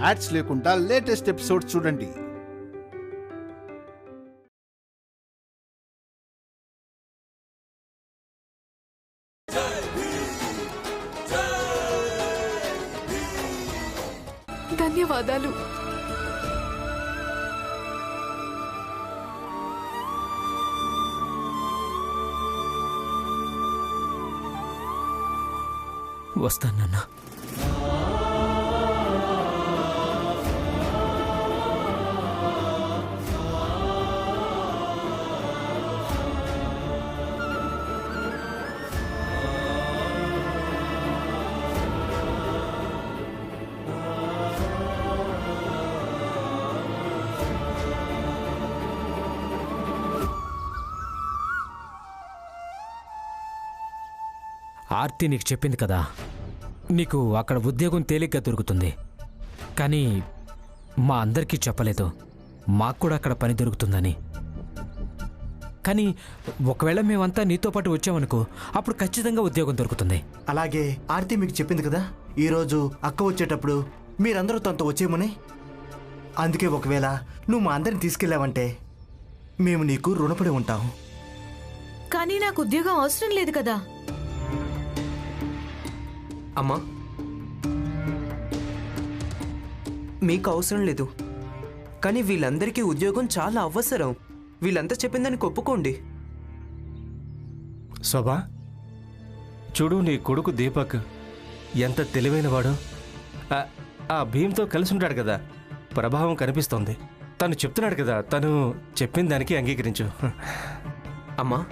Ads లేకుండా latest episodes చూడండి. ధన్యవాదాలు. వస్తాను నాన్న. ఆర్తి నీకు చెప్పింది కదా, నీకు అక్కడ ఉద్యోగం తేలిగ్గా దొరుకుతుంది. కానీ మా అందరికీ చెప్పలేదు మాకు కూడా అక్కడ పని దొరుకుతుందని. కానీ ఒకవేళ మేమంతా నీతో పాటు వచ్చామనుకో, అప్పుడు ఖచ్చితంగా ఉద్యోగం దొరుకుతుంది. అలాగే ఆర్తి మీకు చెప్పింది కదా ఈరోజు అక్క వచ్చేటప్పుడు మీరందరూ తనతో వచ్చేయమని. అందుకే ఒకవేళ నువ్వు మా అందరిని తీసుకెళ్ళావంటే మేము నీకు రుణపడి ఉంటాం. కానీ నాకు ఉద్యోగం అవసరం లేదు కదా. అమ్మా, మీకు అవసరం లేదు, కానీ వీళ్ళందరికీ ఉద్యోగం చాలా అవసరం. వీళ్ళంతా చెప్పిందని ఒప్పుకోండి. శోభా, చూడు నీ కొడుకు దీపక్ ఎంత తెలివైనవాడు. ఆ భీమ్తో కలిసి ఉంటాడు కదా, ప్రభావం కనిపిస్తోంది. తను చెప్తున్నాడు కదా, తను చెప్పిన దానికి అంగీకరించు. అమ్మా,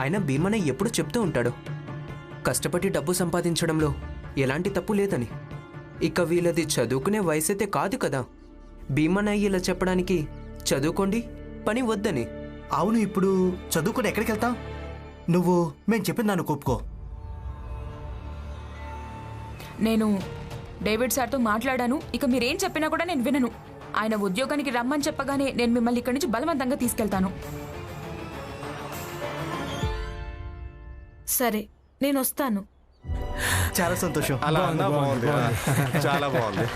ఆయన భీమన్న ఎప్పుడు చెప్తూ ఉంటాడు కష్టపడి డబ్బు సంపాదించడంలో ఎలాంటి తప్పు లేదని. ఇక వీళ్ళది చదువుకునే వయసైతే కాదు కదా భీమన్న ఇలా చెప్పడానికి, చదువుకోండి పని వద్దని. అవును, ఇప్పుడు చదువుకుని ఎక్కడికి వెళ్తాం? నువ్వు మేము చెప్పిన దాన్ని ఒప్పుకో. నేను డేవిడ్ సార్తో మాట్లాడాను. ఇక మీరేం చెప్పినా కూడా నేను వినను. ఆయన ఉద్యోగానికి రమ్మని చెప్పగానే నేను మిమ్మల్ని ఇక్కడి నుంచి బలవంతంగా తీసుకెళ్తాను. సరే, నేను వస్తాను. చాలా సంతోషం. అలా అన్నా బాగుంది, చాలా బాగుంది.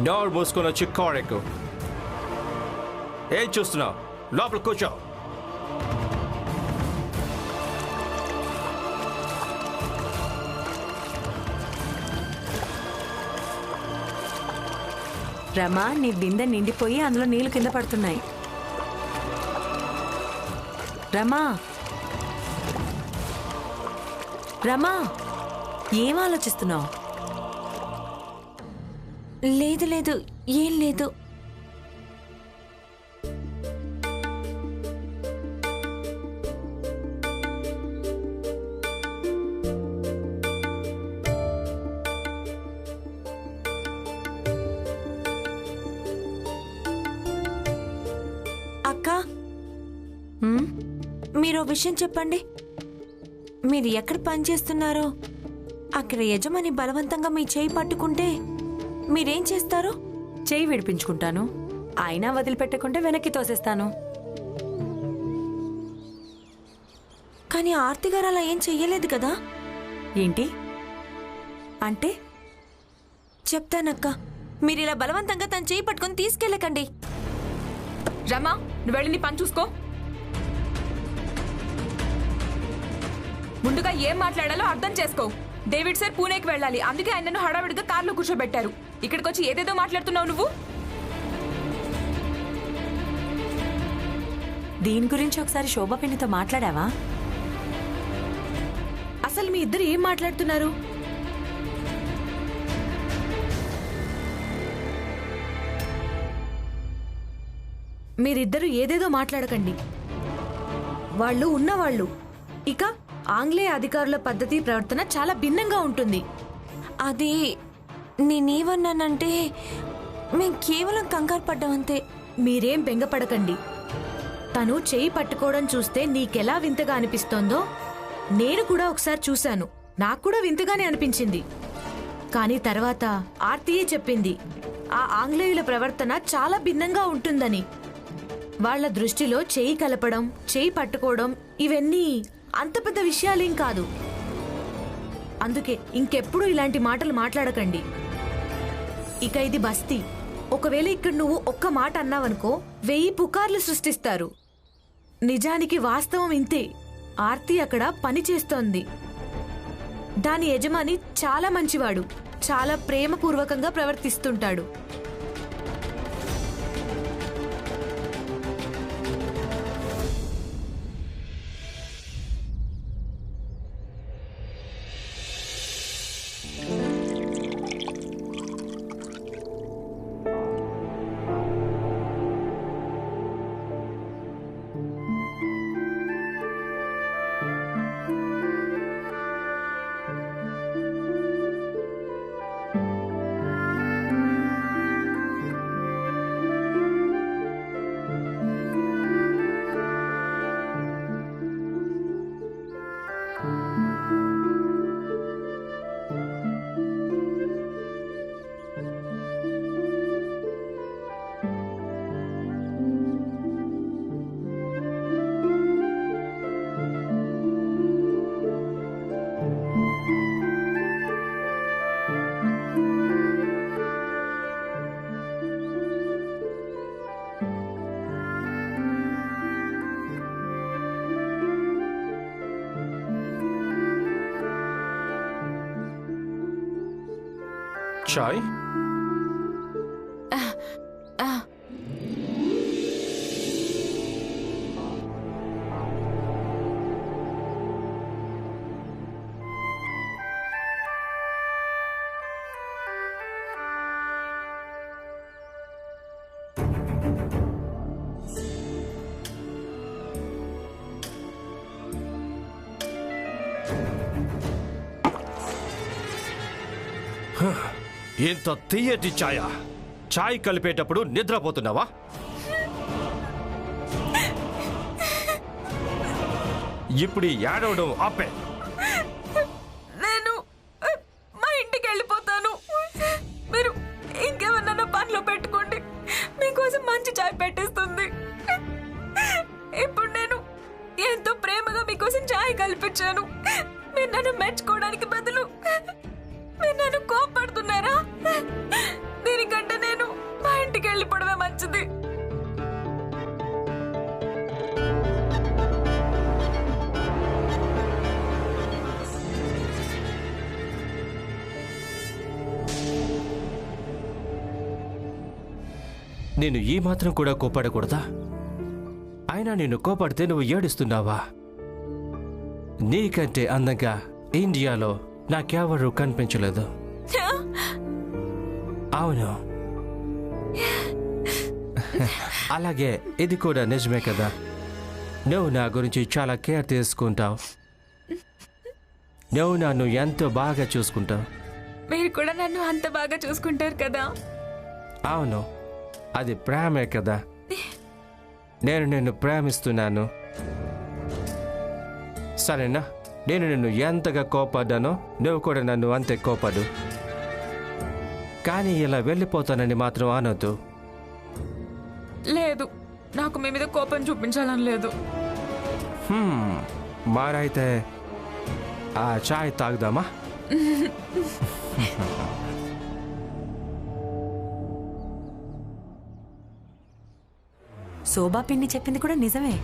నోరు మూసుకొని వచ్చి కారెక్కు. ఏం చూస్తున్నావు? లోపల కూర్చో. రమా, నీ బిందె నిండిపోయి అందులో నీళ్లు కింద పడుతున్నాయి. రమా, రమా, ఏం ఆలోచిస్తున్నావు? లేదు లేదు, ఏం లేదు. అక్క, మీరు విషయం చెప్పండి. మీరు ఎక్కడ పని చేస్తున్నారో అక్కడ యజమాని బలవంతంగా మీ చేయి పట్టుకుంటే మీరేం చేస్తారు? చేయి విడిపించుకుంటాను. అయినా వదిలిపెట్టకుంటే వెనక్కి తోసేస్తాను. కానీ ఆర్తి గారు అలా ఏం చెయ్యలేదు కదా. ఏంటి అంటే? చెప్తానక్క, మీరు ఇలా బలవంతంగా తన చేయి పట్టుకొని తీసుకెళ్ళకండి. రమా, నువ్వు వెళ్ళి నీ పని చూసుకో. ముందుగా ఏం మాట్లాడాలో అర్థం చేసుకో. డేవిడ్ సార్ పూణేకి వెళ్ళాలి, అందుకే ఆయనను హడావిడిగా కార్లో కూర్చోబెట్టారు. ఇక్కడికి వచ్చి ఏదేదో మాట్లాడుతున్నావు నువ్వు. దీని గురించి ఒకసారి శోభ పిన్నితో మాట్లాడావా? అసలు మీ ఇద్దరు ఏం మాట్లాడుతున్నారు? మీరిద్దరూ ఏదేదో మాట్లాడకండి. వాళ్ళు ఉన్నవాళ్ళు. ఇక ఆంగ్లేయ అధికారుల పద్ధతి ప్రవర్తన చాలా భిన్నంగా ఉంటుంది. అది నేనేమన్నానంటే మేం కేవలం కంగారు పడ్డామంతే. మీరేం బెంగపడకండి. తను చేయి పట్టుకోవడం చూస్తే నీకెలా వింతగా అనిపిస్తోందో నేను కూడా ఒకసారి చూశాను. నాకు కూడా వింతగానే అనిపించింది. కానీ తర్వాత ఆర్తియే చెప్పింది ఆ ఆంగ్లేయుల ప్రవర్తన చాలా భిన్నంగా ఉంటుందని. వాళ్ళ దృష్టిలో చేయి కలపడం, చేయి పట్టుకోవడం ఇవన్నీ అంత పెద్ద విషయాలేం కాదు. అందుకే ఇంకెప్పుడు ఇలాంటి మాటలు మాట్లాడకండి. ఇక ఇది బస్తీ. ఒకవేళ ఇక్కడ నువ్వు ఒక్క మాట అన్నావనుకో 1000 పుకార్లు సృష్టిస్తారు. నిజానికి వాస్తవం ఇంతే. ఆర్తి అక్కడ పని చేస్తోంది. దాని యజమాని చాలా మంచివాడు, చాలా ప్రేమపూర్వకంగా ప్రవర్తిస్తుంటాడు. చాయ్? ఇంత తీయటి ఛాయా? ఛాయ్ కలిపేటప్పుడు నిద్రపోతున్నావా? ఇప్పుడు ఏడవడం ఆపే. నేను మా ఇంటికి వెళ్ళిపోతాను. మీరు ఇంకేమన్నా పనిలో పెట్టుకోండి, మీకోసం మంచి చాయ్ పెట్టిస్తుంది. ఇప్పుడు నేను ఎంతో ప్రేమగా మీకోసం చాయ్ కల్పించాను. మీరు నన్ను మెచ్చుకోవడానికి బదులు మీరు నన్ను కోపడుతున్నారా? దీనికంటే నేను మా ఇంటికి వెళ్ళిపోవడమే మంచిది. నేను ఈ మాత్రం కూడా కోపడకూడదా? అయినా నేను కోపడితే నువ్వు ఏడుస్తున్నావా? నీకంటే అందంగా ఇండియాలో నాకెవరూ కనిపించలేదు. అవును, అలాగే ఇది కూడా నిజమే కదా. నువ్వు నా గురించి చాలా కేర్ తీసుకుంటావు. నువ్వు నన్ను ఎంతో బాగా చూసుకుంటావు. మీరు కూడా నన్ను అంత బాగా చూసుకుంటారు కదా. అవును, అది ప్రేమే కదా. నేను నిన్ను ప్రేమిస్తున్నాను. సరేనా? నేను నిన్ను ఎంతగా కోపడ్డానో నువ్వు కూడా నన్ను అంతే కోపడు. కానీ ఇలా వెళ్ళిపోతానని మాత్రం అనొద్దు. లేదు, నాకు మీ మీద కోపం చూపించాలని లేదు. మారైతే ఆ చాయ్ తాగుదామా? శోభా పిన్ని చెప్పింది కూడా నిజమే.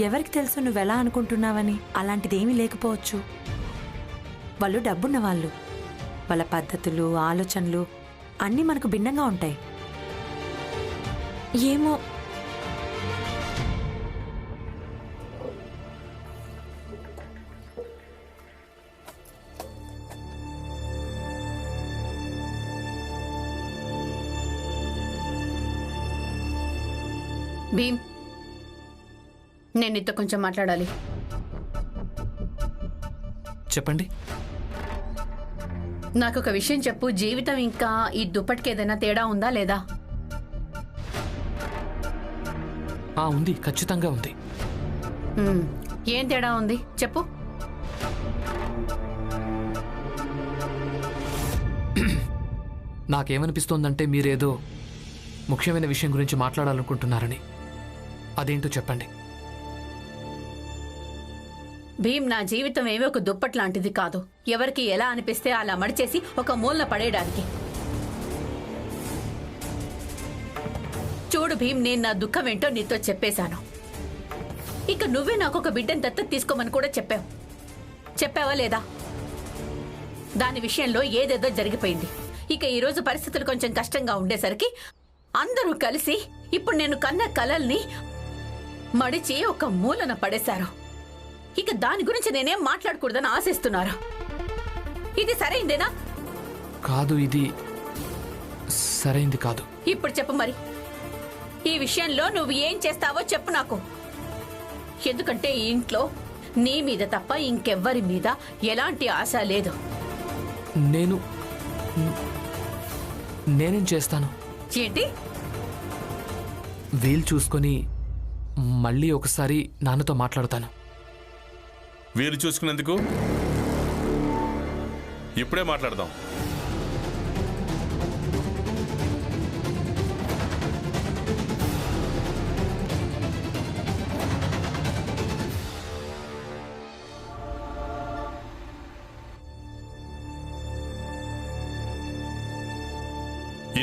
ఎవరికి తెలుసు నువ్వెలా అనుకుంటున్నావని? అలాంటిదేమీ లేకపోవచ్చు. వాళ్ళు డబ్బున్న వాళ్ళు. వాళ్ళ పద్ధతులు, ఆలోచనలు అన్నీ మనకు భిన్నంగా ఉంటాయి. ఏమో, భీమ్, నేను నీతో కొంచెం మాట్లాడాలి. చెప్పండి. నాకు ఒక విషయం చెప్పు. జీవితం ఇంకా ఈ దుప్పటికి ఏదైనా తేడా ఉందా లేదా? ఉంది, ఖచ్చితంగా ఉంది. ఏం తేడా ఉంది చెప్పు. నాకేమనిపిస్తోందంటే మీరేదో ముఖ్యమైన విషయం గురించి మాట్లాడాలనుకుంటున్నారని. అదేంటో చెప్పండి. భీమ్, నా జీవితం ఏమీ ఒక దుప్పటి లాంటిది కాదు, ఎవరికి ఎలా అనిపిస్తే అలా మడిచేసి ఒక మూలన పడేయడానికి. చూడు భీమ్, నేను నా దుఃఖం ఏంటో నీతో చెప్పేశాను. ఇక నువ్వే నాకు ఒక బిడ్డను దత్తత తీసుకోమని కూడా చెప్పావా లేదా? దాని విషయంలో ఏదేదో జరిగిపోయింది. ఇక ఈరోజు పరిస్థితులు కొంచెం కష్టంగా ఉండేసరికి అందరూ కలిసి ఇప్పుడు నేను కన్న కలల్ని మడిచి ఒక మూలన పడేశారు. ఇక దాని గురించి నేనేం మాట్లాడకూడదని ఆశిస్తున్నారు. ఇది సరైందేనా? కాదు, ఇది సరైంది కాదు. ఇప్పుడు చెప్పు మరి, ఈ విషయంలో నువ్వు ఏం చేస్తావో చెప్పు నాకు. ఎందుకంటే ఈ ఇంట్లో నీ మీద తప్ప ఇంకెవ్వరి మీద ఎలాంటి ఆశ లేదు. నేనేం చేస్తాను? ఏంటి? వీలు చూసుకొని మళ్ళీ ఒకసారి నాన్నతో మాట్లాడతాను. వీలు చూసుకునేందుకు ఇప్పుడే మాట్లాడదాం.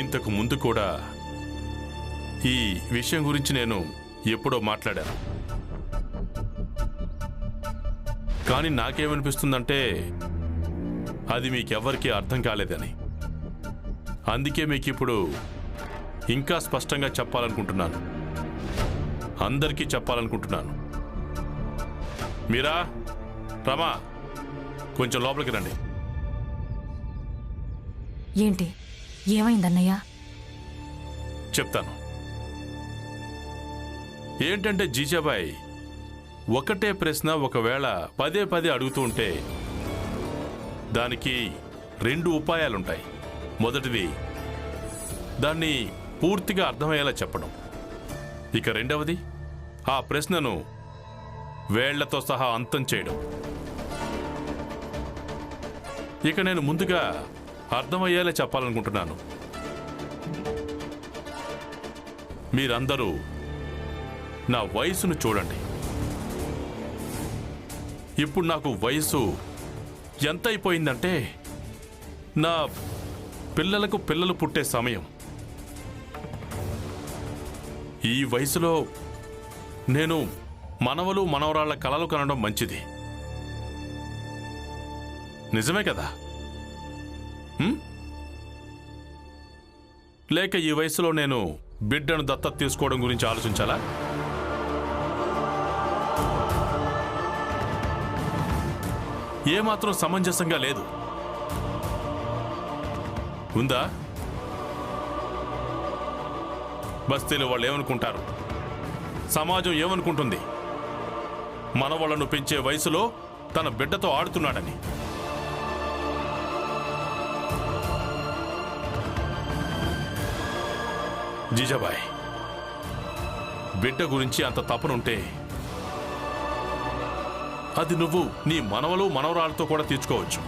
ఇంతకు ముందు కూడా ఈ విషయం గురించి నేను ఎప్పుడో మాట్లాడాను. కానీ నాకేమనిపిస్తుందంటే అది మీకెవ్వరికీ అర్థం కాలేదని. అందుకే మీకు ఇప్పుడు ఇంకా స్పష్టంగా చెప్పాలనుకుంటున్నాను, అందరికీ చెప్పాలనుకుంటున్నాను. మీరా, రమా, కొంచెం లోపలికి రండి. ఏంటి, ఏమైందన్నయ్యా? చెప్తాను. ఏంటంటే జీజాబాయ్ ఒకటే ప్రశ్న ఒకవేళ పదే పదే అడుగుతూ ఉంటే దానికి 2 ఉపాయాలుంటాయి. మొదటిది దాన్ని పూర్తిగా అర్థమయ్యేలా చెప్పడం. ఇక రెండవది ఆ ప్రశ్నను వేళ్లతో సహా అంతం చేయడం. ఇక నేను ముందుగా అర్థమయ్యేలా చెప్పాలనుకుంటున్నాను. మీరందరూ నా వయసును చూడండి. ఇప్పుడు నాకు వయసు ఎంత అయిపోయిందంటే నా పిల్లలకు పిల్లలు పుట్టే సమయం. ఈ వయసులో నేను మనవలు మనవరాళ్ల కలలు కనడం మంచిది. నిజమే కదా? లేక ఈ వయసులో నేను బిడ్డను దత్తత తీసుకోవడం గురించి ఆలోచించాలా? ఏమాత్రం సమంజసంగా లేదు. ఉందా? బస్తీలో వాళ్ళు ఏమనుకుంటారు, సమాజం ఏమనుకుంటుంది? మనవాళ్లను పెంచే వయసులో తన బిడ్డతో ఆడుతున్నాడని. జీజాబాయ్, బిడ్డ గురించి అంత తపనుంటే అది నువ్వు నీ మనవలు మనవరాలతో కూడా తీర్చుకోవచ్చు.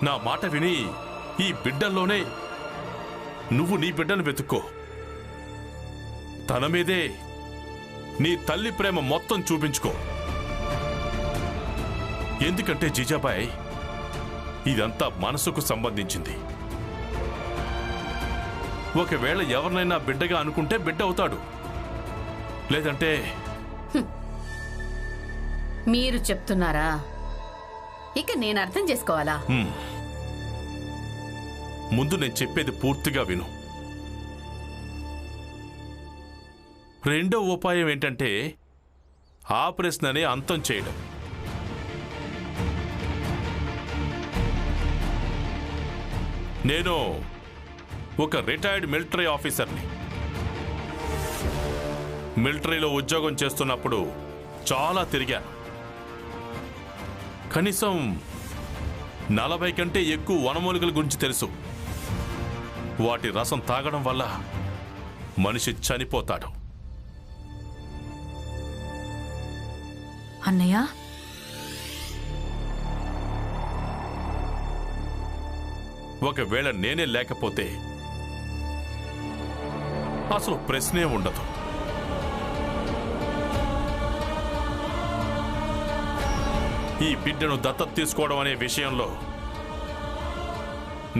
నా మాట విని ఈ బిడ్డల్లోనే నువ్వు నీ బిడ్డను వెతుక్కో. తన మీదే నీ తల్లి ప్రేమ మొత్తం చూపించుకో. ఎందుకంటే జీజాబాయ్, ఇదంతా మనసుకు సంబంధించింది. ఒకవేళ ఎవరినైనా బిడ్డగా అనుకుంటే బిడ్డ అవుతాడు, లేదంటే మీరు చెప్తున్నారా? ఇక నేను అర్థం చేసుకోవాలా? ముందు నేను చెప్పేది పూర్తిగా విను. రెండో ఉపాయం ఏంటంటే ఆ ప్రశ్నని అంతం చేయడం. నేను ఒక రిటైర్డ్ మిలిటరీ ఆఫీసర్ని. మిలిటరీలో ఉద్యోగం చేస్తున్నప్పుడు చాలా తిరిగాను. కనీసం 40 కంటే ఎక్కువ వనమూలికల గురించి తెలుసు. వాటి రసం తాగడం వల్ల మనిషి చనిపోతాడు. ఒకవేళ నేనే లేకపోతే అసలు ప్రశ్నే ఉండదు. ఈ బిడ్డను దత్తత తీసుకోవడం అనే విషయంలో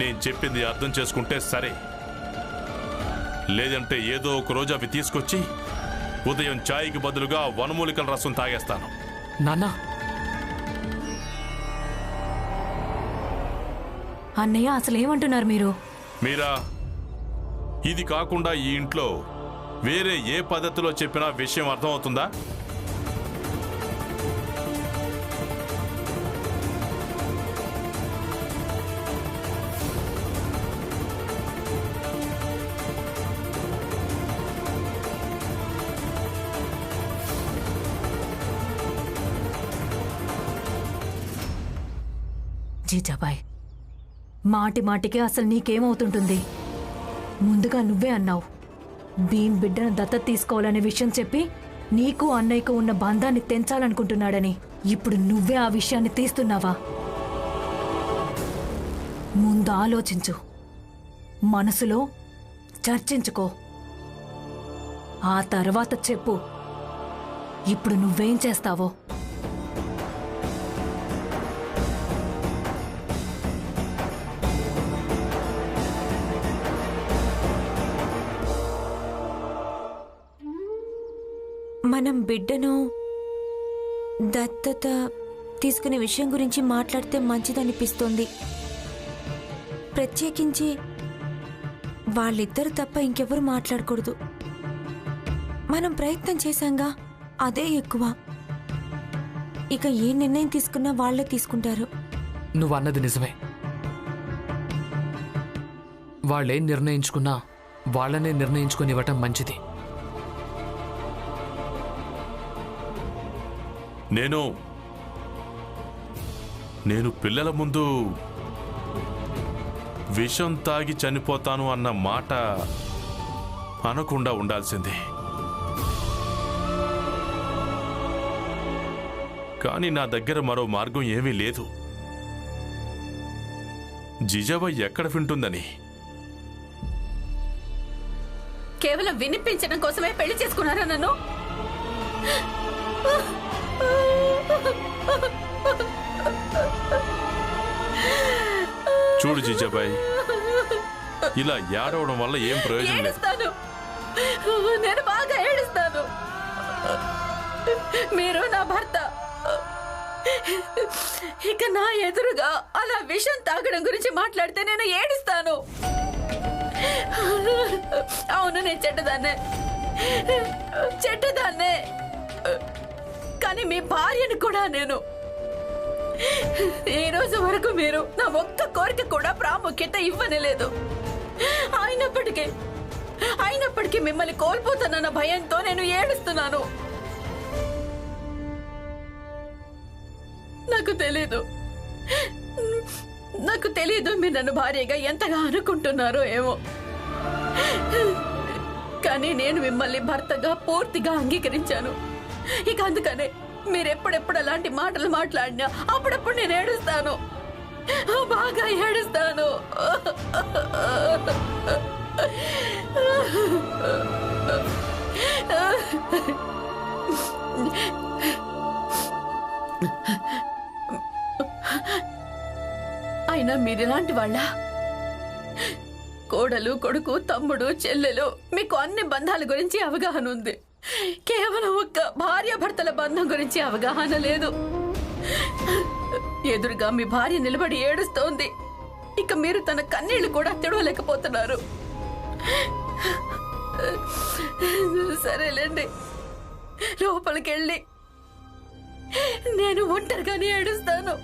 నేను చెప్పింది అర్థం చేసుకుంటే సరే, లేదంటే ఏదో ఒక రోజు అవి తీసుకొచ్చి ఉదయం ఛాయ్కి బదులుగా వనమూలికల రసం తాగేస్తాను. నాన్నా, అన్నయ్య అసలు ఏమంటున్నారు మీరు? మీరా, ఇది కాకుండా ఈ ఇంట్లో వేరే ఏ పద్ధతిలో చెప్పినా విషయం అర్థమవుతుందా? జీజాబాయ్, మాటి మాటికి అసలు నీకేమవుతుంటుంది? ముందుగా నువ్వే అన్నావు భీమ్ బిడ్డను దత్తత తీసుకోవాలనే విషయం చెప్పి నీకు అన్నయ్యకు ఉన్న బంధాన్ని తెంచాలనుకుంటున్నాడని. ఇప్పుడు నువ్వే ఆ విషయాన్ని తీస్తున్నావా? ముందు ఆలోచించు, మనసులో చర్చించుకో, ఆ తర్వాత చెప్పు ఇప్పుడు నువ్వేం చేస్తావో. మనం బిడ్డను దత్తత తీసుకునే విషయం గురించి మాట్లాడితే మంచిదనిపిస్తోంది. ప్రత్యేకించి వాళ్ళిద్దరు తప్ప ఇంకెవరు మాట్లాడకూడదు. మనం ప్రయత్నం చేశాంగా, అదే ఎక్కువ. ఇక ఏ నిర్ణయం తీసుకున్నా వాళ్లే తీసుకుంటారు. నువ్వు అన్నది నిజమే. వాళ్ళేం నిర్ణయించుకున్నా వాళ్ళనే నిర్ణయించుకొని ఇవ్వటం మంచిది. నేను పిల్లల ముందు విషం తాగి చనిపోతాను అన్న మాట అనకుండా ఉండాల్సింది. కానీ నా దగ్గర మరో మార్గం ఏమీ లేదు. జిజాబాయ్ ఎక్కడ వింటుందని? కేవలం వినిపించడం కోసమే పెళ్లి చేసుకున్నారా నన్ను? చూడు జిజాబాయ్, ఇలా ఏడవడం వల్ల ఏం ప్రయోజనం లేదు. నేను బాగా ఏడుస్తాను. మీరు నా భర్త, ఇక నా ఎదురుగా అలా విషం తాగడం గురించి మాట్లాడితే నేను ఏడుస్తాను. అవును, నేను చెడ్డదాన్నే, కానీ మీ భార్యను కూడా నేను. ఈ రోజు వరకు మీరు నా ఒక్క కోరిక కూడా ప్రాముఖ్యత ఇవ్వనేలేదు. అయినప్పటికీ మిమ్మల్ని కోల్పోతానన్న భయంతో నేను ఏడుస్తున్నాను. నాకు తెలీదు మీరు నన్ను భార్యగా ఎంతగా అనుకుంటున్నారో ఏమో, కానీ నేను మిమ్మల్ని భర్తగా పూర్తిగా అంగీకరించాను. ఇక అందుకనే మీరెప్పుడెప్పుడు అలాంటి మాటలు మాట్లాడినా అప్పుడప్పుడు నేను ఏడుస్తాను, బాగా ఏడుస్తాను. అయినా మీరిలాంటి వాళ్ళ? కోడలు, కొడుకు, తమ్ముడు, చెల్లెలు, మీకు అన్ని బంధాల గురించి అవగాహన ఉంది. కేవలం ఒక్క భార్యాభర్తల బంధం గురించి అవగాహన లేదు. ఎదురుగా మీ భార్య నిలబడి ఏడుస్తోంది. ఇక మీరు తన కన్నీళ్లు కూడా తెడవలేకపోతున్నారు. సరేలేండి, లోపలికెళ్ళి నేను ఒంటరిగానే ఏడుస్తాను.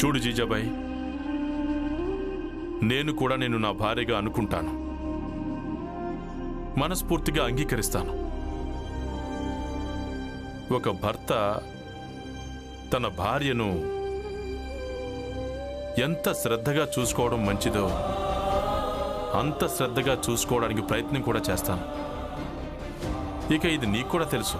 చూడు జీజాబాయ్, నేను కూడా నేను నా భార్యగా అనుకుంటాను, మనస్ఫూర్తిగా అంగీకరిస్తాను. ఒక భర్త తన భార్యను ఎంత శ్రద్ధగా చూసుకోవడం మంచిదో అంత శ్రద్ధగా చూసుకోవడానికి ప్రయత్నం కూడా చేస్తాను. ఇక ఇది నీకు కూడా తెలుసు.